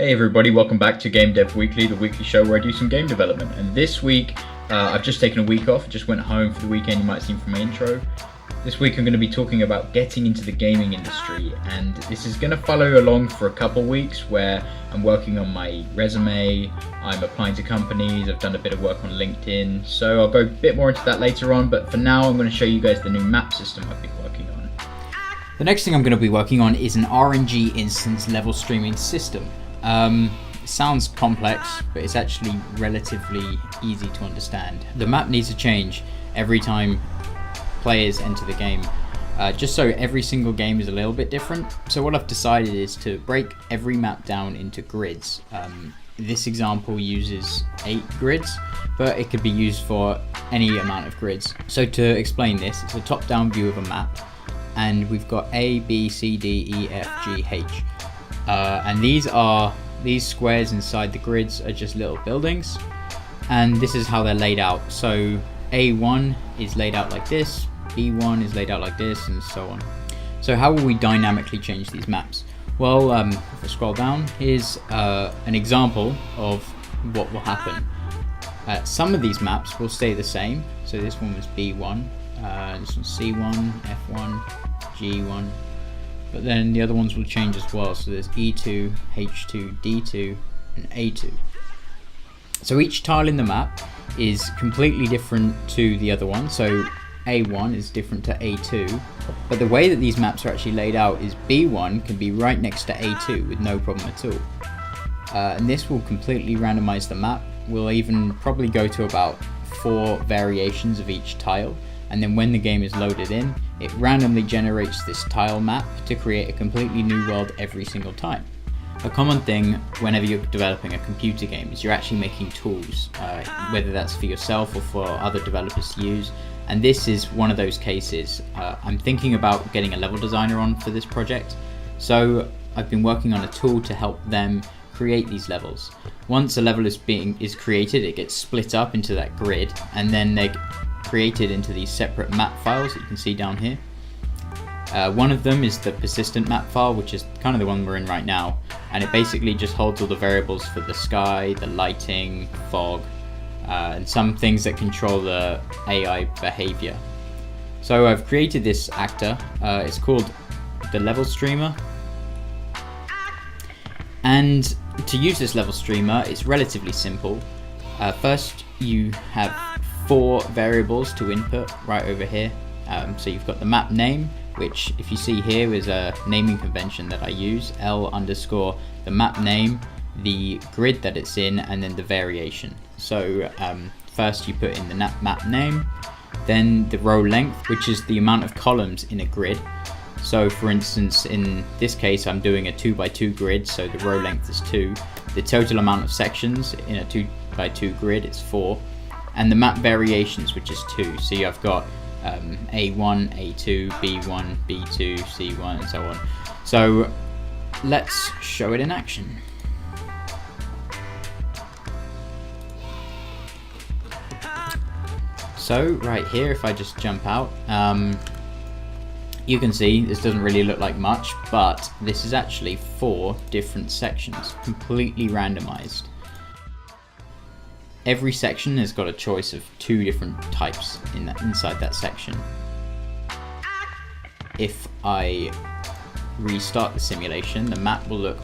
Hey everybody, welcome back to Game Dev Weekly, the weekly show where I do some game development. And this week, I've just taken a week off, just went home for the weekend, you might have seen from my intro. This week I'm going to be talking about getting into the gaming industry, and this is going to follow along for a couple weeks where I'm working on my resume, I'm applying to companies, I've done a bit of work on LinkedIn, so I'll go a bit more into that later on, but for now I'm going to show you guys the new map system I've been working on. The next thing I'm going to be working on is an RNG instance level streaming system. It sounds complex, but it's actually relatively easy to understand. The map needs to change every time players enter the game, just so every single game is a little bit different. So what I've decided is to break every map down into grids. This example uses 8 grids, but it could be used for any amount of grids. So to explain this, it's a top-down view of a map, and we've got A, B, C, D, E, F, G, H. And these squares inside the grids are just little buildings, and this is how they're laid out. So A1 is laid out like this, B1 is laid out like this, and so on. So how will we dynamically change these maps? Well, if I scroll down, here's an example of what will happen. Some of these maps will stay the same. So this one was B1, this one's C1, F1, G1. But then the other ones will change as well. So there's E2, H2, D2, and A2. So each tile in the map is completely different to the other one. So A1 is different to A2. But the way that these maps are actually laid out is B1 can be right next to A2 with no problem at all. And this will completely randomize the map. We'll even probably go to about 4 variations of each tile. And then when the game is loaded in, it randomly generates this tile map to create a completely new world every single time. A common thing whenever you're developing a computer game is you're actually making tools, whether that's for yourself or for other developers to use. And this is one of those cases. I'm thinking about getting a level designer on for this project. So I've been working on a tool to help them create these levels. Once a level is created, it gets split up into that grid, and then they're created into these separate map files that you can see down here. One of them is the persistent map file, which is kind of the one we're in right now, and it basically just holds all the variables for the sky, the lighting, fog, and some things that control the AI behavior. So I've created this actor, it's called the level streamer, and to use this level streamer it's relatively simple. First you have 4 variables to input right over here. So you've got the map name, which if you see here is a naming convention that I use, L underscore the map name, the grid that it's in, and then the variation. So first you put in the map name, then the row length, which is the amount of columns in a grid. So for instance, in this case I'm doing a 2x2 grid, so the row length is 2. The total amount of sections in a 2x2 grid is 4. And the map variations, which is 2. So you've got A1, A2, B1, B2, C1, and so on. So let's show it in action. So right here, if I just jump out, you can see this doesn't really look like much, but this is actually 4 different sections, completely randomized. Every section has got a choice of 2 different types inside that section. If I restart the simulation, the map will look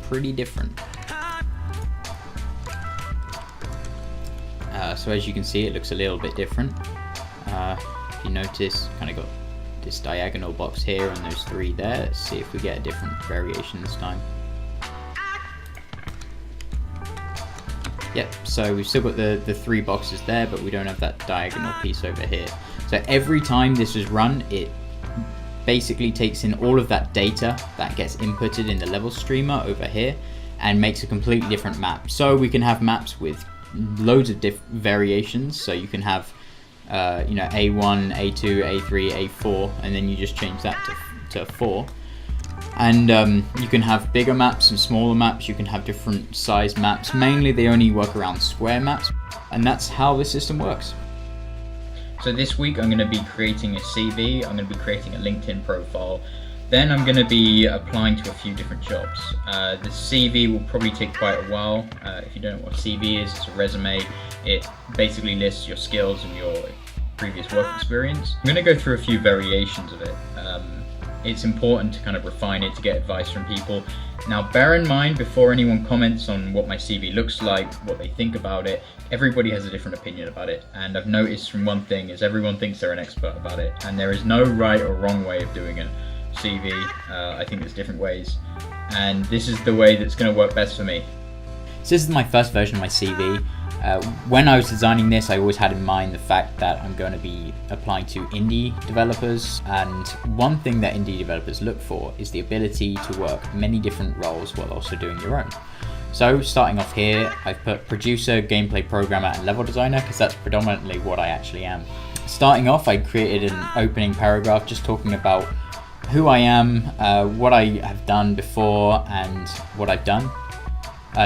pretty different. So as you can see, it looks a little bit different. If you notice, kind of got this diagonal box here and those 3 there. Let's see if we get a different variation this time. Yep, so we've still got the 3 boxes there, but we don't have that diagonal piece over here. So every time this is run, it basically takes in all of that data that gets inputted in the level streamer over here and makes a completely different map. So we can have maps with loads of variations. So you can have A1, A2, A3, A4, and then you just change that to 4. And you can have bigger maps and smaller maps, you can have different size maps. Mainly they only work around square maps, and that's how the system works. So this week I'm going to be creating a CV, I'm going to be creating a LinkedIn profile, Then I'm going to be applying to a few different jobs. The CV will probably take quite a while. If you don't know what a CV is, it's a resume. It basically lists your skills and your previous work experience. I'm going to go through a few variations of it. It's important to kind of refine it, to get advice from people. Now bear in mind, before anyone comments on what my CV looks like, what they think about it, everybody has a different opinion about it. And I've noticed from one thing is everyone thinks they're an expert about it, and there is no right or wrong way of doing a CV. I think there's different ways, and this is the way that's going to work best for me. So this is my first version of my CV. When I was designing this, I always had in mind the fact that I'm going to be applying to indie developers, and one thing that indie developers look for is the ability to work many different roles while also doing your own. So starting off here, I've put producer, gameplay programmer, and level designer, because that's predominantly what I actually am. Starting off, I created an opening paragraph just talking about who I am, what I have done before, and what I've done.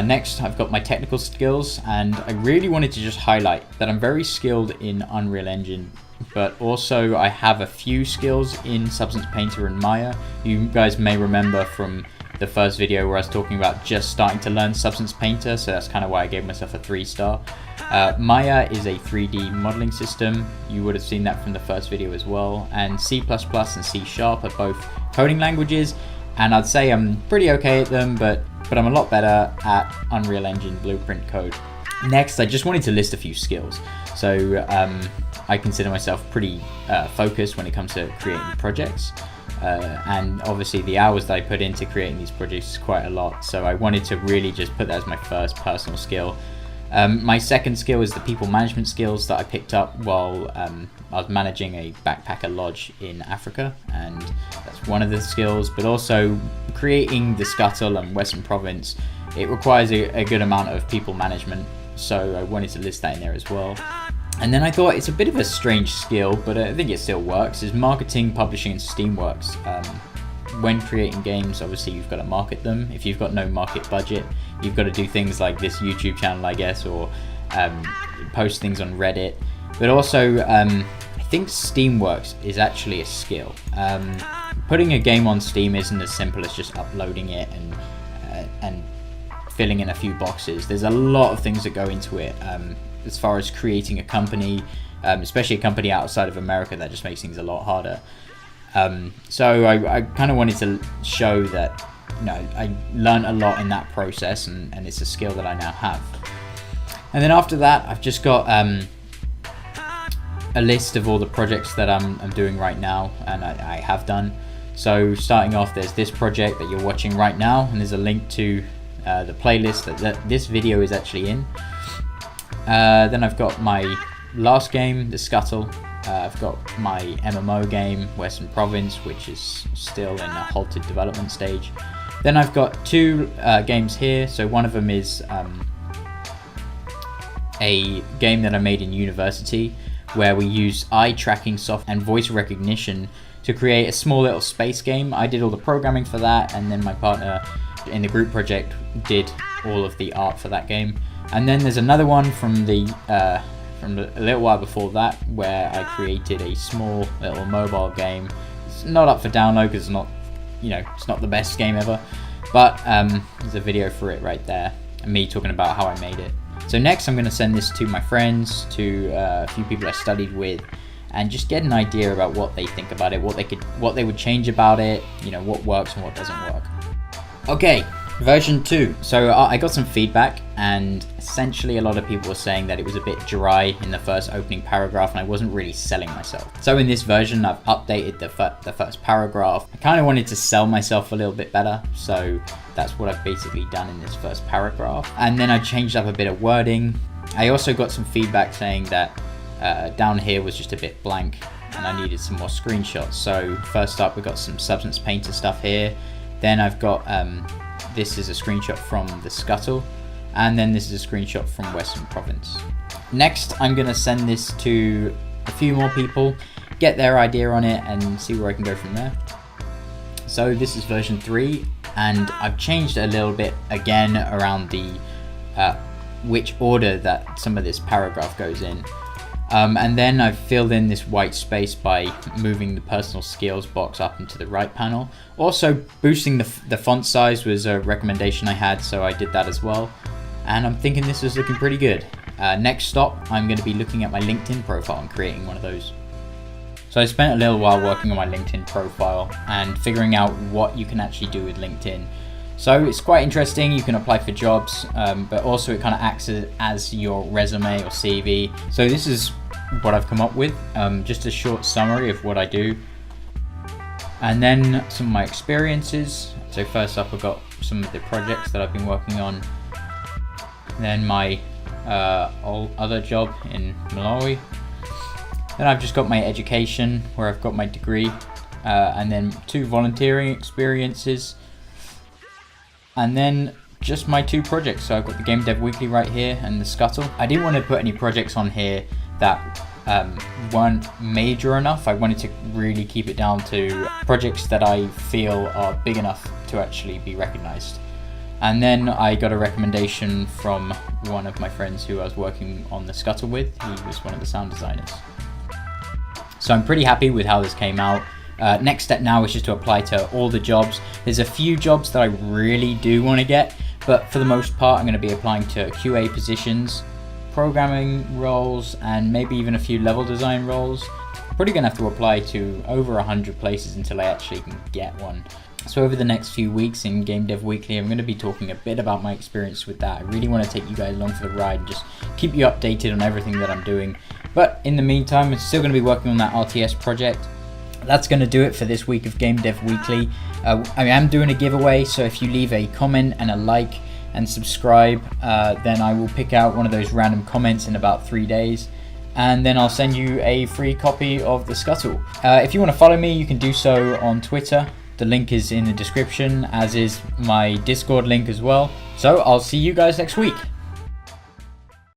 Next, I've got my technical skills, and I really wanted to just highlight that I'm very skilled in Unreal Engine, but also I have a few skills in Substance Painter and Maya. You guys may remember from the first video where I was talking about just starting to learn Substance Painter, so that's kind of why I gave myself a 3-star. Maya is a 3D modeling system. You would have seen that from the first video as well. And C++ and C# are both coding languages, and I'd say I'm pretty okay at them, but I'm a lot better at Unreal Engine blueprint code. Next, I just wanted to list a few skills. So I consider myself pretty focused when it comes to creating projects. And obviously the hours that I put into creating these projects is quite a lot. So I wanted to really just put that as my first personal skill. My second skill is the people management skills that I picked up while I was managing a backpacker lodge in Africa, and that's one of the skills. But also creating the Scuttle and Western Province, it requires a good amount of people management, so I wanted to list that in there as well. And then I thought it's a bit of a strange skill, but I think it still works, is marketing, publishing, and Steamworks. When creating games, obviously you've got to market them. If you've got no market budget, you've got to do things like this YouTube channel, I guess, or post things on Reddit. But also, I think Steamworks is actually a skill. Putting a game on Steam isn't as simple as just uploading it and filling in a few boxes. There's a lot of things that go into it. As far as creating a company, especially a company outside of America, that just makes things a lot harder. So I kind of wanted to show that, you know, I learned a lot in that process, and it's a skill that I now have. And then after that, I've just got a list of all the projects that I'm doing right now, and I have done. So starting off, there's this project that you're watching right now, and there's a link to the playlist that this video is actually in. Then I've got my last game, the Scuttle. I've got my MMO game, Western Province, which is still in a halted development stage. Then I've got two games here. So one of them is a game that I made in university, where we use eye tracking software and voice recognition to create a small little space game. I did all the programming for that, and then my partner in the group project did all of the art for that game. And then there's another one from a little while before that, where I created a small little mobile game. It's not up for download because it's not, it's not the best game ever, but there's a video for it right there, and me talking about how I made it. So next I'm going to send this to my friends, to a few people I studied with, and just get an idea about what they think about it, what they would change about it, what works and what doesn't work. Okay, version 2. So I got some feedback, and essentially a lot of people were saying that it was a bit dry in the first opening paragraph and I wasn't really selling myself. So in this version I've updated the first paragraph. I kind of wanted to sell myself a little bit better, so that's what I've basically done in this first paragraph. And then I changed up a bit of wording. I also got some feedback saying that down here was just a bit blank and I needed some more screenshots. So first up, we got some Substance Painter stuff here. Then I've got this is a screenshot from the Scuttle, and then this is a screenshot from Western Province. Next, I'm going to send this to a few more people, get their idea on it, and see where I can go from there. So this is version 3, and I've changed a little bit again around the which order that some of this paragraph goes in. And then I've filled in this white space by moving the personal skills box up into the right panel. Also, boosting the font size was a recommendation I had, so I did that as well. And I'm thinking this is looking pretty good. Next stop, I'm going to be looking at my LinkedIn profile and creating one of those. So I spent a little while working on my LinkedIn profile and figuring out what you can actually do with LinkedIn. So it's quite interesting. You can apply for jobs, but also it kind of acts as your resume or CV. So this is what I've come up with, just a short summary of what I do. And then some of my experiences. So first up, I've got some of the projects that I've been working on. Then my other job in Malawi. Then I've just got my education, where I've got my degree, and then 2 volunteering experiences. And then just my 2 projects. So I've got the Game Dev Weekly right here and the Scuttle. I didn't want to put any projects on here that weren't major enough. I wanted to really keep it down to projects that I feel are big enough to actually be recognized. And then I got a recommendation from one of my friends who I was working on the Scuttle with. He was one of the sound designers. So I'm pretty happy with how this came out. Next step now is just to apply to all the jobs. There's a few jobs that I really do want to get, but for the most part I'm going to be applying to QA positions, programming roles, and maybe even a few level design roles. Probably going to have to apply to over 100 places until I actually can get one. So over the next few weeks in Game Dev Weekly, I'm going to be talking a bit about my experience with that. I really want to take you guys along for the ride and just keep you updated on everything that I'm doing. But in the meantime, I'm still going to be working on that RTS project. That's going to do it for this week of Game Dev Weekly. I am doing a giveaway, so if you leave a comment and a like and subscribe, then I will pick out one of those random comments in about 3 days, and then I'll send you a free copy of the Scuttle. If you want to follow me, you can do so on Twitter. The link is in the description, as is my Discord link as well. So I'll see you guys next week.